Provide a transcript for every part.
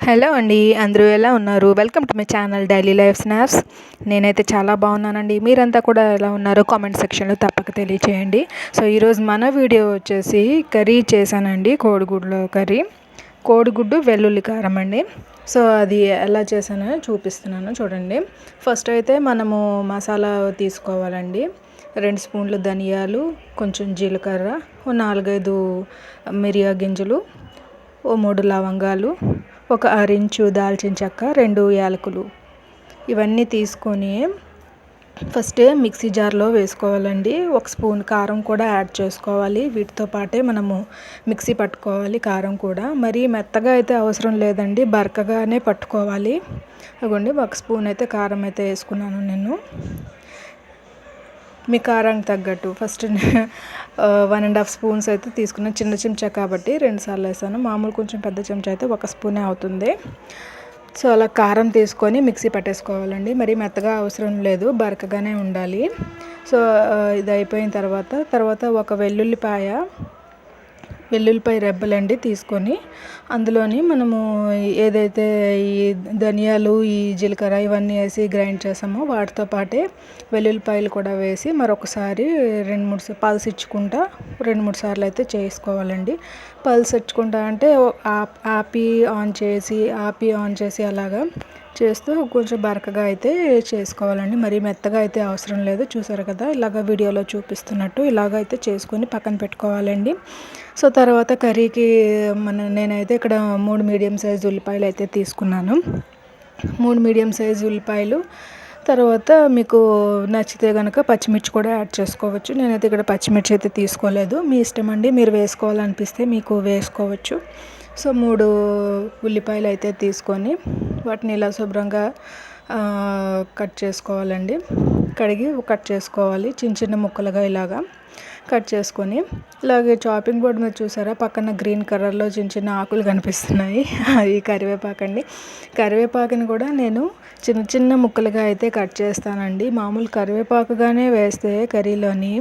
Hello అండి, అందరూ ఎలా ఉన్నారు? Welcome to my channel daily life snaps. నేనైతే చాలా బాగున్నానండి. మీరంతా కూడా ఎలా ఉన్నారో కామెంట్ సెక్షన్లో తప్పక తెలియచేయండి. సో ఈరోజు మన వీడియో వచ్చేసి కర్రీ చేశానండి, కోడిగుడ్ల కర్రీ, కోడిగుడ్డు వెల్లుల్లి కారం అండి. సో అది ఎలా చేశానో చూపిస్తున్నాను చూడండి. ఫస్ట్ అయితే మనము మసాలా తీసుకోవాలండి. 2 స్పూన్లు ధనియాలు, కొంచెం జీలకర్ర, 4-5 మిరియా గింజలు, 3 లవంగాలు, ఒక అరించు దాల్చిన చెక్క, 2 యాలకులు, ఇవన్నీ తీసుకొని ఫస్ట్ మిక్సీ జార్లో వేసుకోవాలండి. 1 స్పూన్ కారం కూడా యాడ్ చేసుకోవాలి. వీటితో పాటే మనము మిక్సీ పట్టుకోవాలి. కారం కూడా మరీ మెత్తగా అయితే అవసరం లేదండి, బరకగానే పట్టుకోవాలి. అదిగోండి 1 స్పూన్ అయితే కారం అయితే వేసుకున్నాను నేను. మీ కారానికి తగ్గట్టు ఫస్ట్ 1.5 స్పూన్స్ అయితే తీసుకున్నాను. చిన్న చెంచా కాబట్టి 2 సార్లు వేసాను. మామూలు కొంచెం పెద్ద చెంచా అయితే 1 స్పూనే అవుతుంది. సో అలా కారం తీసుకొని మిక్సీ పట్టేసుకోవాలండి. మరీ మెత్తగా అవసరం లేదు, బరకగానే ఉండాలి. సో ఇది అయిపోయిన తర్వాత ఒక వెల్లుల్లిపాయ రెబ్బలండి తీసుకొని అందులోని మనము ఏదైతే ఈ ధనియాలు, ఈ జీలకర్ర ఇవన్నీ వేసి గ్రైండ్ చేసామో వాటితో పాటే వెల్లుల్లిపాయలు కూడా వేసి మరొకసారి 2-3 పల్స్ ఇచ్చుకుంటా 2-3 సార్లు అయితే చేసుకోవాలండి. పల్స్ ఇచ్చుకుంటా అంటే ఆపి ఆన్ చేసి అలాగా చేస్తూ కొంచెం బరకగా అయితే చేసుకోవాలండి. మరీ మెత్తగా అయితే అవసరం లేదు. చూసారు కదా, ఇలాగ వీడియోలో చూపిస్తున్నట్టు ఇలాగైతే చేసుకొని పక్కన పెట్టుకోవాలండి. సో తర్వాత కర్రీకి నేనైతే ఇక్కడ 3 మీడియం సైజు ఉల్లిపాయలు అయితే తీసుకున్నాను. 3 మీడియం సైజు ఉల్లిపాయలు, తర్వాత మీకు నచ్చితే కనుక పచ్చిమిర్చి కూడా యాడ్ చేసుకోవచ్చు. నేనైతే ఇక్కడ పచ్చిమిర్చి అయితే తీసుకోలేదు, మీ ఇష్టం అండి, మీరు వేసుకోవాలనిపిస్తే మీకు వేసుకోవచ్చు. సో 3 ఉల్లిపాయలు అయితే తీసుకొని వాటిని ఇలా శుభ్రంగా కట్ చేసుకోవాలండి. కడిగి కట్ చేసుకోవాలి చిన్న చిన్న ముక్కలుగా ఇలాగా కట్ చేసుకొని. ఇలాగే చాపింగ్ బోర్డ్ మీద చూసారా, పక్కన గ్రీన్ కలర్లో చిన్న చిన్న ఆకులు కనిపిస్తున్నాయి, అవి కరివేపాకండి. కరివేపాకుని కూడా నేను చిన్న చిన్న ముక్కలుగా అయితే కట్ చేస్తానండి. మామూలు కరివేపాకుగానే వేస్తే కర్రీలోని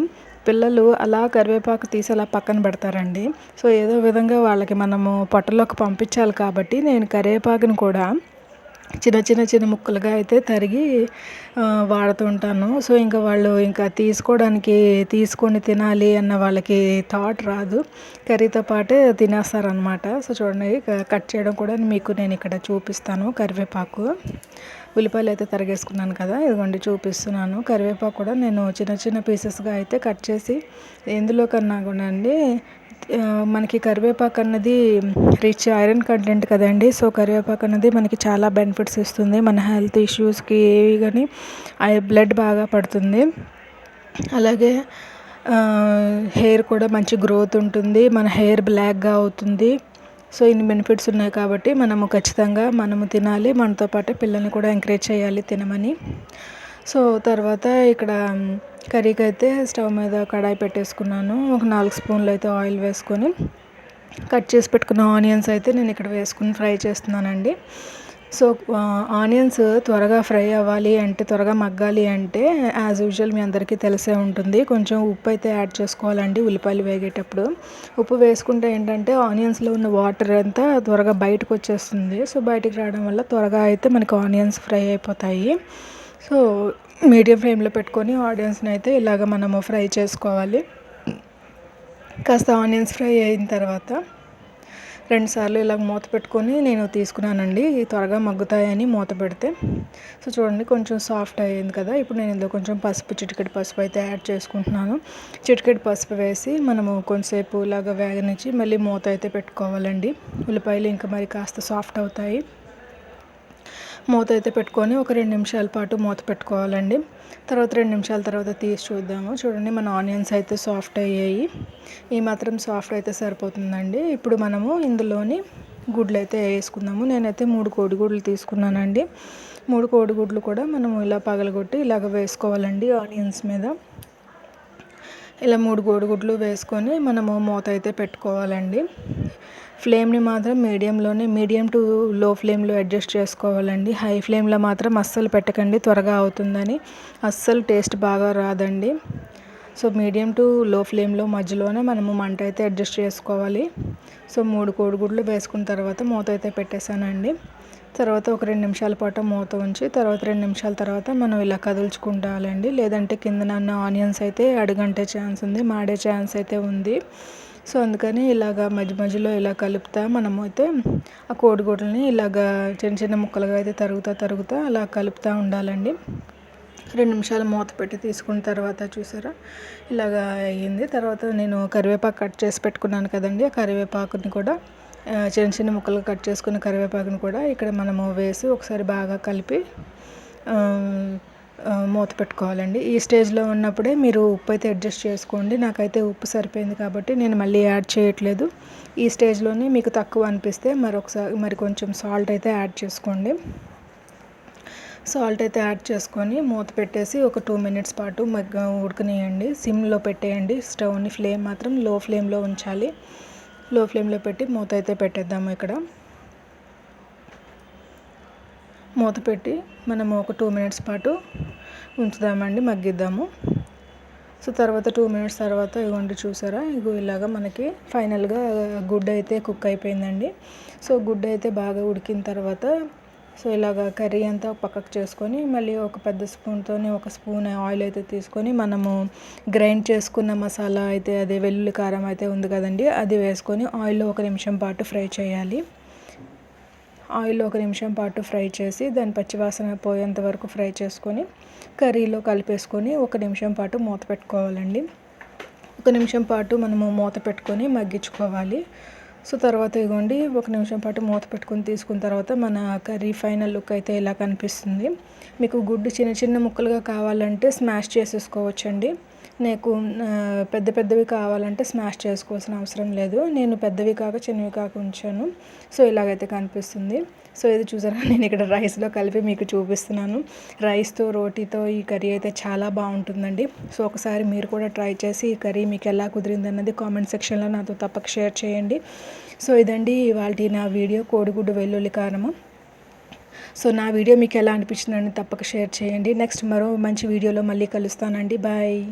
పిల్లలు అలా కరివేపాకు తీసి అలా పక్కన పెడతారండి. సో ఏదో విధంగా వాళ్ళకి మనము పొట్టలోకి పంపించాలి కాబట్టి నేను కరివేపాకుని కూడా చిన్న ముక్కలుగా అయితే తరిగి వాడుతూ ఉంటాను. సో ఇంకా వాళ్ళు ఇంకా తీసుకొని తినాలి అన్న వాళ్ళకి థాట్ రాదు, కర్రీతో పాటే తినేస్తారనమాట. సో చూడండి, కట్ చేయడం కూడా మీకు నేను ఇక్కడ చూపిస్తాను. కరివేపాకు, ఉల్లిపాయలు అయితే తరిగేసుకున్నాను కదా, ఇదిగోండి చూపిస్తున్నాను. కరివేపాకు కూడా నేను చిన్న పీసెస్గా అయితే కట్ చేసి, ఎందులో కన్నా కూడా అండి మనకి కరివేపాకు అన్నది రిచ్ ఐరన్ కంటెంట్ కదండి. సో కరివేపాకు అన్నది మనకి చాలా బెనిఫిట్స్ ఇస్తుంది. మన హెల్త్ ఇష్యూస్కి ఏవి కానీ బ్లడ్ బాగా పడుతుంది. అలాగే హెయిర్ కూడా మంచి గ్రోత్ ఉంటుంది, మన హెయిర్ బ్లాక్గా అవుతుంది. సో ఇన్ని బెనిఫిట్స్ ఉన్నాయి కాబట్టి ఖచ్చితంగా మనము తినాలి. మనతో పాటు పిల్లల్ని కూడా ఎంకరేజ్ చేయాలి తినమని. సో తర్వాత ఇక్కడ కర్రీకి అయితే స్టవ్ మీద కడాయి పెట్టేసుకున్నాను. ఒక 4 స్పూన్లు అయితే ఆయిల్ వేసుకొని కట్ చేసి పెట్టుకున్న ఆనియన్స్ అయితే నేను ఇక్కడ వేసుకుని ఫ్రై చేస్తున్నానండి. సో ఆనియన్స్ త్వరగా ఫ్రై అవ్వాలి అంటే, త్వరగా మగ్గాలి అంటే యాజ్ యూజువల్ మీ అందరికీ తెలిసే ఉంటుంది, కొంచెం ఉప్పు అయితే యాడ్ చేసుకోవాలండి. ఉల్లిపాయలు వేగేటప్పుడు ఉప్పు వేసుకుంటే ఏంటంటే ఆనియన్స్లో ఉన్న వాటర్ అంతా త్వరగా బయటకు వచ్చేస్తుంది. సో బయటికి రావడం వల్ల త్వరగా అయితే మనకి ఆనియన్స్ ఫ్రై అయిపోతాయి. సో మీడియం ఫ్లేమ్లో పెట్టుకొని ఆనియన్స్ని అయితే ఇలాగ మనము ఫ్రై చేసుకోవాలి. కాస్త ఆనియన్స్ ఫ్రై అయిన తర్వాత 2 సార్లు ఇలా మూత పెట్టుకొని నేను తీసుకున్నానండి, త్వరగా మగ్గుతాయని మూత పెడితే. సో చూడండి, కొంచెం సాఫ్ట్ అయ్యింది కదా. ఇప్పుడు నేను ఇందులో కొంచెం చిటికెడు పసుపు అయితే యాడ్ చేసుకుంటున్నాను. చిటికెడు పసుపు వేసి మనము కొంచెంసేపు ఇలాగ వేగనిచ్చి మళ్ళీ మూత అయితే పెట్టుకోవాలండి. ఉల్లిపాయలు ఇంకా మరి కాస్త సాఫ్ట్ అవుతాయి. మూత అయితే పెట్టుకొని ఒక 2 నిమిషాల పాటు మూత పెట్టుకోవాలండి. తర్వాత 2 నిమిషాల తర్వాత తీసి చూద్దాము. చూడండి, మన ఆనియన్స్ అయితే సాఫ్ట్ అయ్యాయి. ఈ మాత్రం సాఫ్ట్ అయితే సరిపోతుందండి. ఇప్పుడు మనము ఇందులోని గుడ్లు అయితే వేసుకుందాము. నేనైతే 3 కోడిగుడ్లు తీసుకున్నానండి. 3 కోడిగుడ్లు కూడా మనము ఇలా పగలగొట్టి ఇలాగ వేసుకోవాలండి ఆనియన్స్ మీద. ఇలా 3 కోడిగుడ్లు వేసుకొని మనము మూత అయితే పెట్టుకోవాలండి. ఫ్లేమ్ని మాత్రం మీడియం టు లో ఫ్లేమ్లో అడ్జస్ట్ చేసుకోవాలండి. హై ఫ్లేమ్లో మాత్రం అస్సలు పెట్టకండి, త్వరగా అవుతుందని, అస్సలు టేస్ట్ బాగా రాదండి. సో మీడియం టు లో ఫ్లేమ్లో మధ్యలోనే మనము మంట అయితే అడ్జస్ట్ చేసుకోవాలి. సో 3 కోడిగుడ్లు వేసుకున్న తర్వాత మూత అయితే పెట్టేశానండి. తర్వాత ఒక 2 నిమిషాల పాటు మూత ఉంచి తర్వాత 2 నిమిషాల తర్వాత మనం ఇలా కదుల్చుకుంటాలండి. లేదంటే కిందన ఆనియన్స్ అయితే అడుగంటే ఛాన్స్ ఉంది, మాడే ఛాన్స్ అయితే ఉంది. సో అందుకని ఇలాగ మధ్య మధ్యలో ఇలా కలుపుతా మనము అయితే ఆ కోడిగుడ్లని ఇలాగ చిన్న చిన్న ముక్కలుగా అయితే తరుగుతా అలా కలుపుతూ ఉండాలండి. 2 నిమిషాలు మూత పెట్టి తీసుకున్న తర్వాత చూసారా ఇలాగా అయ్యింది. తర్వాత నేను కరివేపాకు కట్ చేసి పెట్టుకున్నాను కదండి, ఆ కరివేపాకుని కూడా చిన్న చిన్న ముక్కలుగా కట్ చేసుకున్న కరివేపాకుని కూడా ఇక్కడ మనము వేసి ఒకసారి బాగా కలిపి మూత పెట్టుకోవాలండి. ఈ స్టేజ్లో ఉన్నప్పుడే మీరు ఉప్పు అయితే అడ్జస్ట్ చేసుకోండి. నాకైతే ఉప్పు సరిపోయింది కాబట్టి నేను మళ్ళీ యాడ్ చేయట్లేదు. ఈ స్టేజ్లోనే మీకు తక్కువ అనిపిస్తే మరి కొంచెం సాల్ట్ అయితే యాడ్ చేసుకోండి. సాల్ట్ అయితే యాడ్ చేసుకొని మూత పెట్టేసి ఒక 2 మినిట్స్ పాటు ఉడకనియండి. సిమ్లో పెట్టేయండి. స్టవ్ని ఫ్లేమ్ మాత్రం లో ఫ్లేమ్లో ఉంచాలి. లో ఫ్లేమ్లో పెట్టి మూత అయితే పెట్టేద్దాము. ఇక్కడ మూత పెట్టి మనము ఒక 2 మినిట్స్ పాటు ఉంచుదామండి, మగ్గిద్దాము. సో తర్వాత 2 మినిట్స్ తర్వాత ఇగోండి చూసారా, ఇలాగా మనకి ఫైనల్గా గుడ్డు అయితే కుక్ అయిపోయిందండి. సో గుడ్డు అయితే బాగా ఉడికిన తర్వాత సో ఇలాగ కర్రీ అంతా పక్కకు చేసుకొని మళ్ళీ ఒక పెద్ద స్పూన్తో ఒక స్పూన్ ఆయిల్ అయితే తీసుకొని మనము గ్రైండ్ చేసుకున్న మసాలా అయితే అదే వెల్లుల్లి కారం అయితే ఉంది కదండి, అది వేసుకొని ఆయిల్లో 1 నిమిషం పాటు ఫ్రై చేయాలి. ఆయిల్లో 1 నిమిషం పాటు ఫ్రై చేసి దాని పచ్చివాసన పోయేంత వరకు ఫ్రై చేసుకొని కర్రీలో కలిపేసుకొని 1 నిమిషం పాటు మూత పెట్టుకోవాలండి. 1 నిమిషం పాటు మనము మూత పెట్టుకొని మగ్గించుకోవాలి. సో తర్వాత ఇగోండి 1 నిమిషం పాటు మూత పెట్టుకొని తీసుకున్న తర్వాత మన కర్రీ ఫైనల్ లుక్ అయితే ఇలా కనిపిస్తుంది. మీకు గుడ్డు చిన్న చిన్న ముక్కలుగా కావాలంటే స్మాష్ చేసేసుకోవచ్చండి. నాకు పెద్దవి కావాలంటే స్మాష్ చేసుకోవాల్సిన అవసరం లేదు. నేను పెద్దవి కాక చిన్నవి కాక ఉంచాను. సో ఇలాగైతే కనిపిస్తుంది. సో ఇది చూసారా, నేను ఇక్కడ రైస్లో కలిపి మీకు చూపిస్తున్నాను. రైస్తో రోటీతో ఈ కర్రీ అయితే చాలా బాగుంటుందండి. సో ఒకసారి మీరు కూడా ట్రై చేసి ఈ కర్రీ మీకు ఎలా కుదిరింది అన్నది కామెంట్ సెక్షన్లో నాతో తప్పక షేర్ చేయండి. సో ఇదండి ఇవాళ నా వీడియో, కోడిగుడ్డు వెల్లుల్లి కారము. సో నా వీడియో మీకు ఎలా అనిపించిందని తప్పక షేర్ చేయండి. నెక్స్ట్ మరో మంచి వీడియోలో మళ్ళీ కలుస్తానండి. బాయ్.